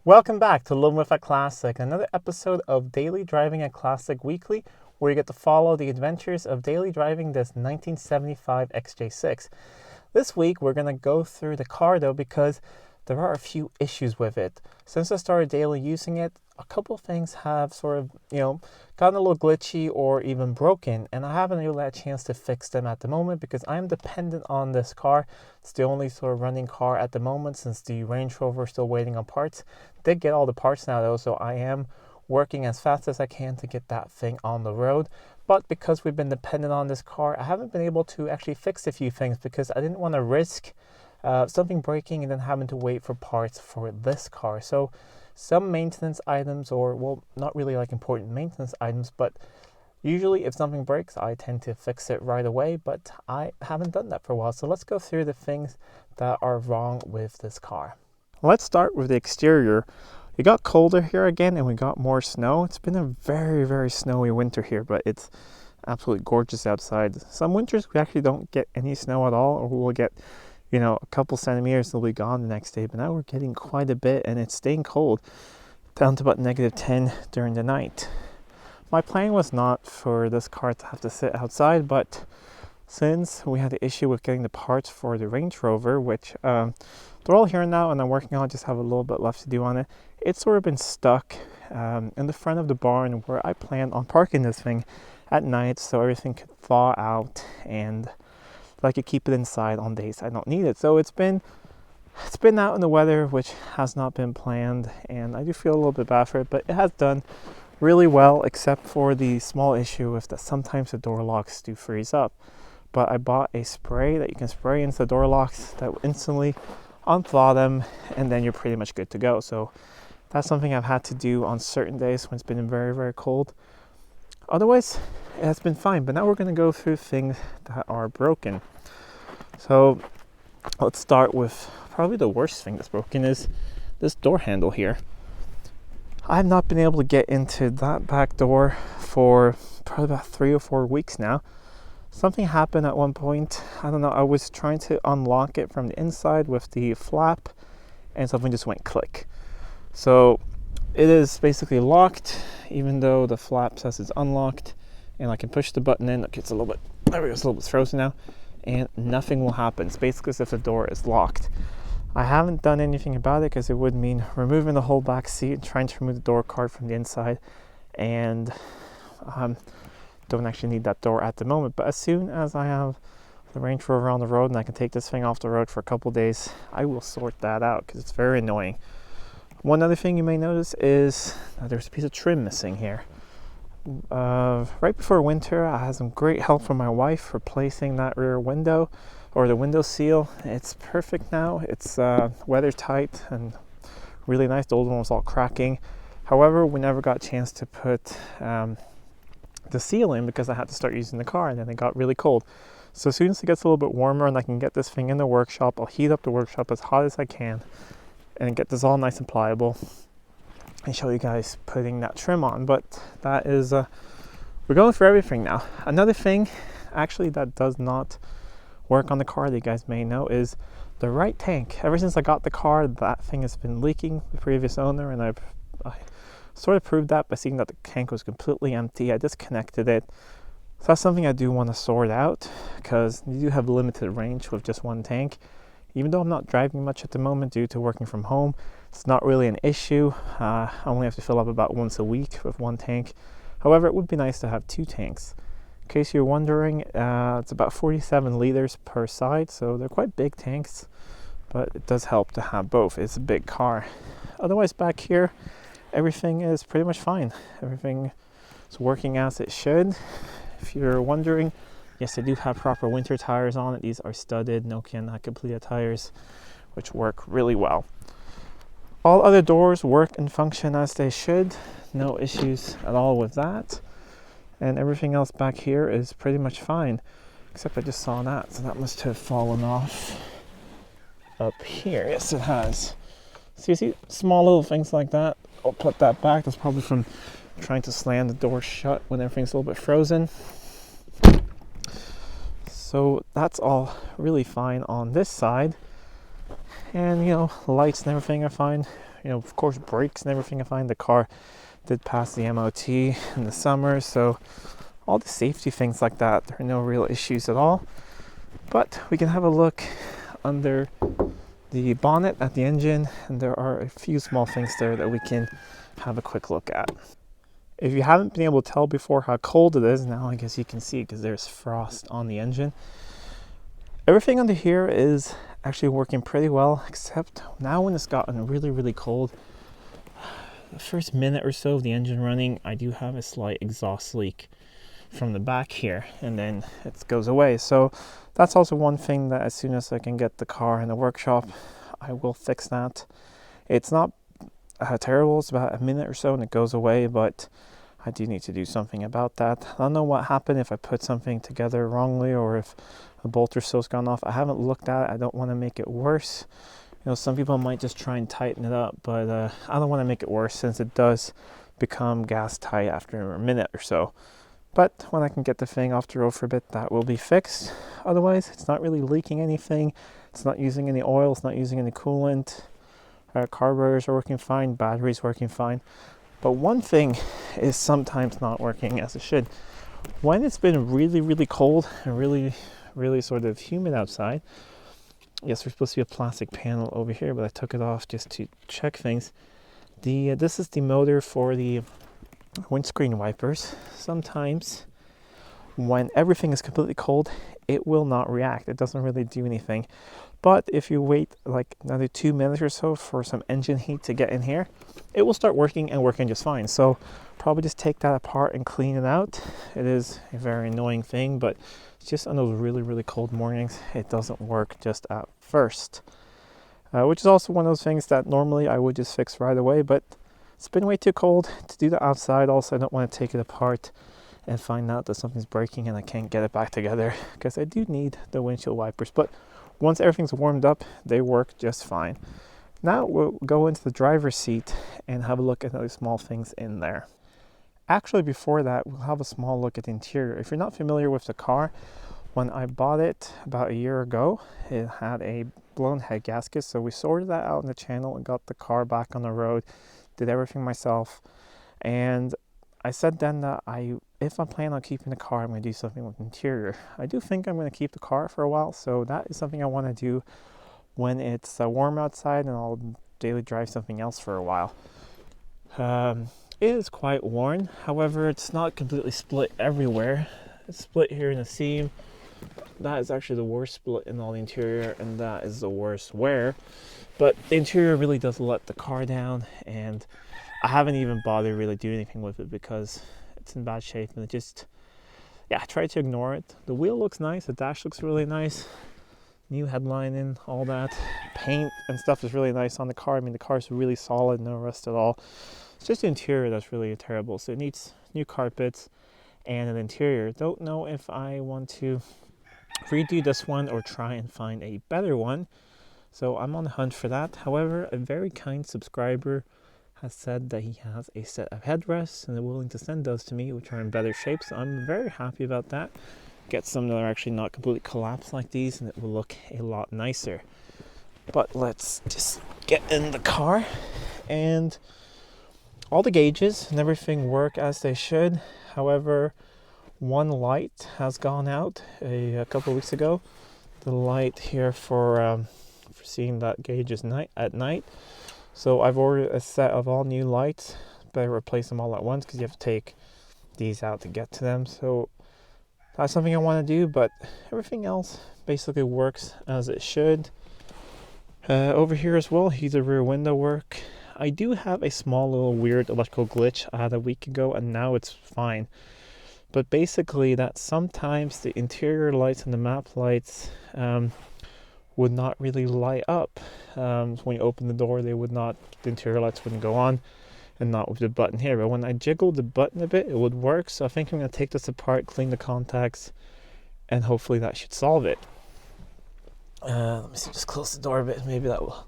Welcome back to Living with a Classic, another episode of Daily Driving a Classic Weekly, where you get to follow the adventures of daily driving this 1975 XJ6. This week, we're going to go through the car, though, because there are a few issues with it. Since I started daily using it, a couple of things have sort of, gotten a little glitchy or even broken, and I haven't really had a chance to fix them at the moment because I'm dependent on this car. It's the only sort of running car at the moment since the Range Rover is still waiting on parts. Did get all the parts now, though, so I am working as fast as I can to get that thing on the road. But because we've been dependent on this car, I haven't been able to actually fix a few things because I didn't want to risk something breaking and then having to wait for parts for this car. So some maintenance items, or well, not really like important maintenance items, but usually if something breaks, I tend to fix it right away, but I haven't done that for a while. So let's go through the things that are wrong with this car. Let's start with the exterior. It got colder here again and we got more snow. It's been a very, very snowy winter here, but it's absolutely gorgeous outside. Some winters we actually don't get any snow at all, or we'll get a couple centimeters, it'll be gone the next day. But now we're getting quite a bit and it's staying cold, down to about -10 during the night. My plan was not for this car to have to sit outside, but since we had the issue with getting the parts for the Range Rover, which they're all here now and I'm working on it, just have a little bit left to do on it. It's sort of been stuck in the front of the barn where I plan on parking this thing at night so everything could thaw out and I could keep it inside on days I don't need it. So it's been out in the weather, which has not been planned, and I do feel a little bit bad for it, but it has done really well, except for the small issue with that sometimes the door locks do freeze up. But I bought a spray that you can spray into the door locks that will instantly unthaw them, and then you're pretty much good to go. So that's something I've had to do on certain days when it's been very, very cold. Otherwise, it has been fine. But now we're going to go through things that are broken. So let's start with probably the worst thing that's broken is this door handle here. I've not been able to get into that back door for probably about 3 or 4 weeks now. Something happened at one point. I don't know. I was trying to unlock it from the inside with the flap and something just went click. So it is basically locked, even though the flap says it's unlocked, and I can push the button in. Look, it's a little bit frozen now, and nothing will happen. It's basically as if the door is locked. I haven't done anything about it because it would mean removing the whole back seat and trying to remove the door card from the inside, and don't actually need that door at the moment. But as soon as I have the Range Rover on the road and I can take this thing off the road for a couple days, I will sort that out because it's very annoying. One other thing you may notice is there's a piece of trim missing here. Right before winter, I had some great help from my wife replacing that rear window, or the window seal. It's perfect now. It's weather tight and really nice. The old one was all cracking. However, we never got a chance to put the seal in because I had to start using the car, and then it got really cold. So as soon as it gets a little bit warmer and I can get this thing in the workshop, I'll heat up the workshop as hot as I can and get this all nice and pliable and show you guys putting that trim on. But that is we're going for everything now. Another thing actually that does not work on the car that you guys may know is the right tank. Ever since I got the car, that thing has been leaking, the previous owner, and I sort of proved that by seeing that the tank was completely empty. I disconnected it. So that's something I do want to sort out because you do have limited range with just one tank. Even though I'm not driving much at the moment due to working from home, it's not really an issue. I only have to fill up about once a week with one tank. However, it would be nice to have 2 tanks. In case you're wondering, it's about 47 liters per side, so they're quite big tanks, but it does help to have both. It's a big car. Otherwise, back here, everything is pretty much fine. Everything is working as it should. If you're wondering, yes, they do have proper winter tires on it. These are studded Nokia not completed tires, which work really well. All other doors work and function as they should. No issues at all with that. And everything else back here is pretty much fine, except I just saw that, so that must have fallen off up here. Yes, it has. So you see small little things like that. I'll put that back. That's probably from trying to slam the door shut when everything's a little bit frozen. So that's all really fine on this side. And lights and everything are fine. of course, brakes and everything. I find the car did pass the MOT in the summer, so all the safety things like that, there are no real issues at all. But we can have a look under the bonnet at the engine, and there are a few small things there that we can have a quick look at. If you haven't been able to tell before how cold it is, now I guess you can see because there's frost on the engine. Everything under here is actually working pretty well, except now when it's gotten really, really cold, the first minute or so of the engine running, I do have a slight exhaust leak from the back here, and then it goes away. So that's also one thing that as soon as I can get the car in the workshop, I will fix that. It's not terrible, it's about a minute or so and it goes away, but I do need to do something about that. I don't know what happened, if I put something together wrongly or if a bolt or so's gone off. I haven't looked at it. I don't want to make it worse. Some people might just try and tighten it up, but I don't want to make it worse since it does become gas tight after a minute or so. But when I can get the thing off the road for a bit, that will be fixed. Otherwise, it's not really leaking anything. It's not using any oil. It's not using any coolant. Carburetors are working fine. Battery's working fine. But one thing is sometimes not working as it should. When it's been really, really cold and really, really sort of humid outside, yes, there's supposed to be a plastic panel over here, but I took it off just to check things. This is the motor for the windscreen wipers. Sometimes when everything is completely cold, it will not react. It doesn't really do anything. But if you wait like another 2 minutes or so for some engine heat to get in here, it will start working and working just fine. So probably just take that apart and clean it out. It is a very annoying thing, but it's just on those really, really cold mornings, it doesn't work just at first. Which is also one of those things that normally I would just fix right away, but it's been way too cold to do that outside. Also, I don't want to take it apart and find out that something's breaking and I can't get it back together, because I do need the windshield wipers. But once everything's warmed up, they work just fine. Now we'll go into the driver's seat and have a look at other small things in there. Actually, before that, we'll have a small look at the interior. If you're not familiar with the car, when I bought it about a year ago, it had a blown head gasket. So we sorted that out on the channel and got the car back on the road, did everything myself. And I said then that if I plan on keeping the car, I'm going to do something with the interior. I do think I'm going to keep the car for a while, so that is something I want to do when it's warm outside, and I'll daily drive something else for a while. It is quite worn, however, it's not completely split everywhere. It's split here in the seam. That is actually the worst split in all the interior, and that is the worst wear. But the interior really does let the car down, and I haven't even bothered really doing anything with it because it's in bad shape, and I try to ignore it. The wheel looks nice, the dash looks really nice, new headlining, all that. Paint and stuff is really nice on the car. I mean, the car is really solid, no rust at all. It's just the interior that's really terrible. So it needs new carpets and an interior. Don't know if I want to redo this one or try and find a better one. So I'm on the hunt for that. However, a very kind subscriber has said that he has a set of headrests and they're willing to send those to me, which are in better shape. So I'm very happy about that. Get some that are actually not completely collapsed like these, and it will look a lot nicer. But let's just get in the car, and all the gauges and everything work as they should. However, one light has gone out a couple of weeks ago. The light here for seeing that gauge is at night. So I've ordered a set of all new lights, but I replace them all at once because you have to take these out to get to them. So that's something I want to do, but everything else basically works as it should. Over here as well, the rear window work. I do have a small little weird electrical glitch I had a week ago, and now it's fine. But basically that sometimes the interior lights and the map lights would not really light up. When you open the door, the interior lights wouldn't go on, and not with the button here. But when I jiggled the button a bit, it would work. So I think I'm going to take this apart, clean the contacts, and hopefully that should solve it. Let me see, just close the door a bit. Maybe that will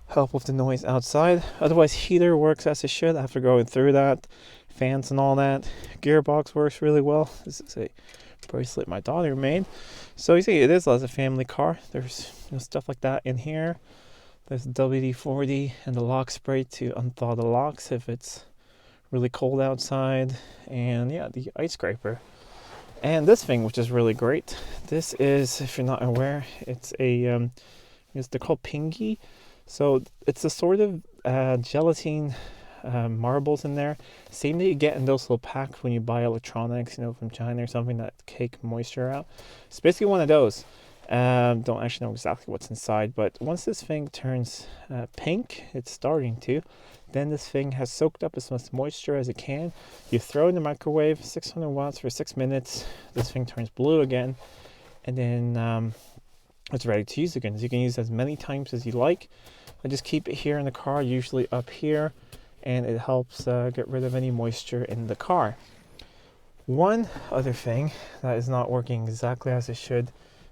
help with the noise outside. Otherwise, heater works as it should after going through that. Fans and all that. Gearbox works really well. This is a bracelet my daughter made. So you see, it is as a family car. There's stuff like that in here. There's WD-40 and the lock spray to unthaw the locks if it's really cold outside. And yeah, the ice scraper. And this thing, which is really great. This is, if you're not aware, it's a, they're called pingy. So it's a sort of gelatin marbles in there. Same that you get in those little packs when you buy electronics, from China or something that cake moisture out. It's basically one of those. Don't actually know exactly what's inside, but once this thing turns pink, it's starting to, then this thing has soaked up as much moisture as it can. You throw it in the microwave, 600 watts for 6 minutes. This thing turns blue again, and then it's ready to use again. So you can use it as many times as you like. I just keep it here in the car, usually up here, and it helps get rid of any moisture in the car. One other thing that is not working exactly as it should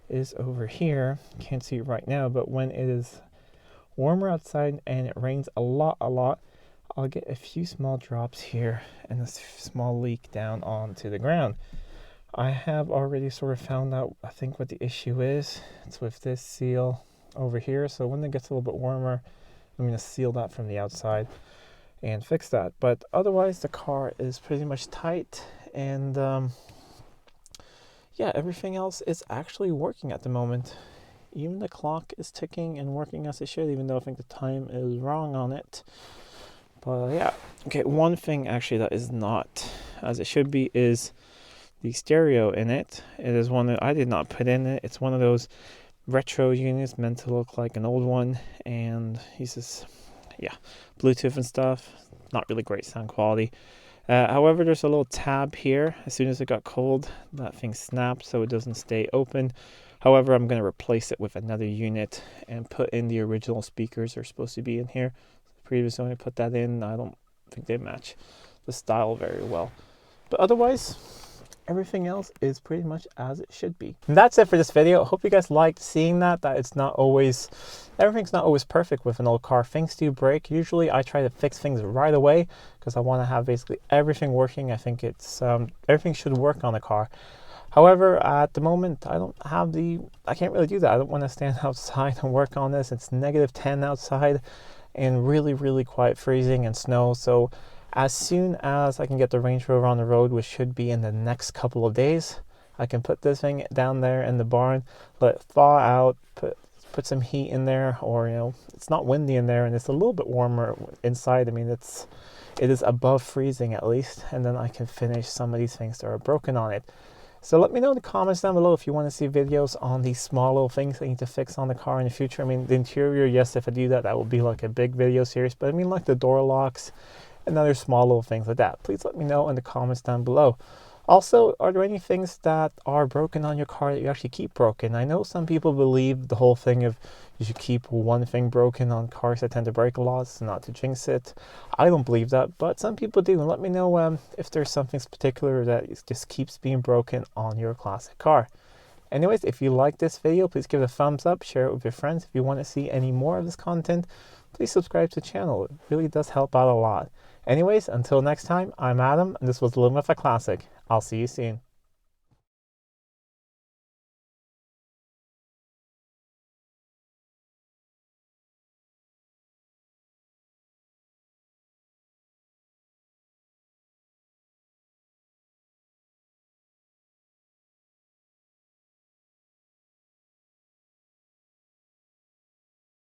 is over here. Can't see it right now, but when it is warmer outside and it rains a lot, I'll get a few small drops here and a small leak down onto the ground. I have already sort of found out, I think, what the issue is. It's with this seal over here. So when it gets a little bit warmer, I'm going to seal that from the outside and fix that. But otherwise, the car is pretty much tight, and yeah, everything else is actually working at the moment. Even the clock is ticking and working as it should, even though I think the time is wrong on it. But yeah, okay, one thing actually that is not as it should be is the stereo in it. It is one that I did not put in it. It's one of those retro units meant to look like an old one, and uses, yeah, Bluetooth and stuff. Not really great sound quality. However, there's a little tab here. As soon as it got cold, that thing snapped so it doesn't stay open. However, I'm going to replace it with another unit and put in the original speakers. They're supposed to be in here. Previously, when I put that in, I don't think they match the style very well. But otherwise, everything else is pretty much as it should be. And that's it for this video. I hope you guys liked seeing that it's not always, everything's not always perfect with an old car. Things do break. Usually I try to fix things right away because I want to have basically everything working. I think it's, everything should work on the car. However, at the moment, I can't really do that. I don't want to stand outside and work on this. It's -10 outside and really quite freezing and snow. So as soon as I can get the Range Rover on the road, which should be in the next couple of days, I can put this thing down there in the barn, let it thaw out, put some heat in there, or it's not windy in there and it's a little bit warmer inside. I mean, it is above freezing at least, and then I can finish some of these things that are broken on it. So let me know in the comments down below if you want to see videos on these small little things I need to fix on the car in the future. I mean, the interior, yes, if I do that, that will be like a big video series. But I mean, like the door locks and other small little things like that. Please let me know in the comments down below. Also, are there any things that are broken on your car that you actually keep broken? I know some people believe the whole thing of you should keep one thing broken on cars that tend to break a lot, so not to jinx it. I don't believe that, but some people do. And let me know if there's something particular that just keeps being broken on your classic car. Anyways, if you like this video, please give it a thumbs up, share it with your friends. If you want to see any more of this content, please subscribe to the channel. It really does help out a lot. Anyways, until next time, I'm Adam, and this was Living with a Classic. I'll see you soon.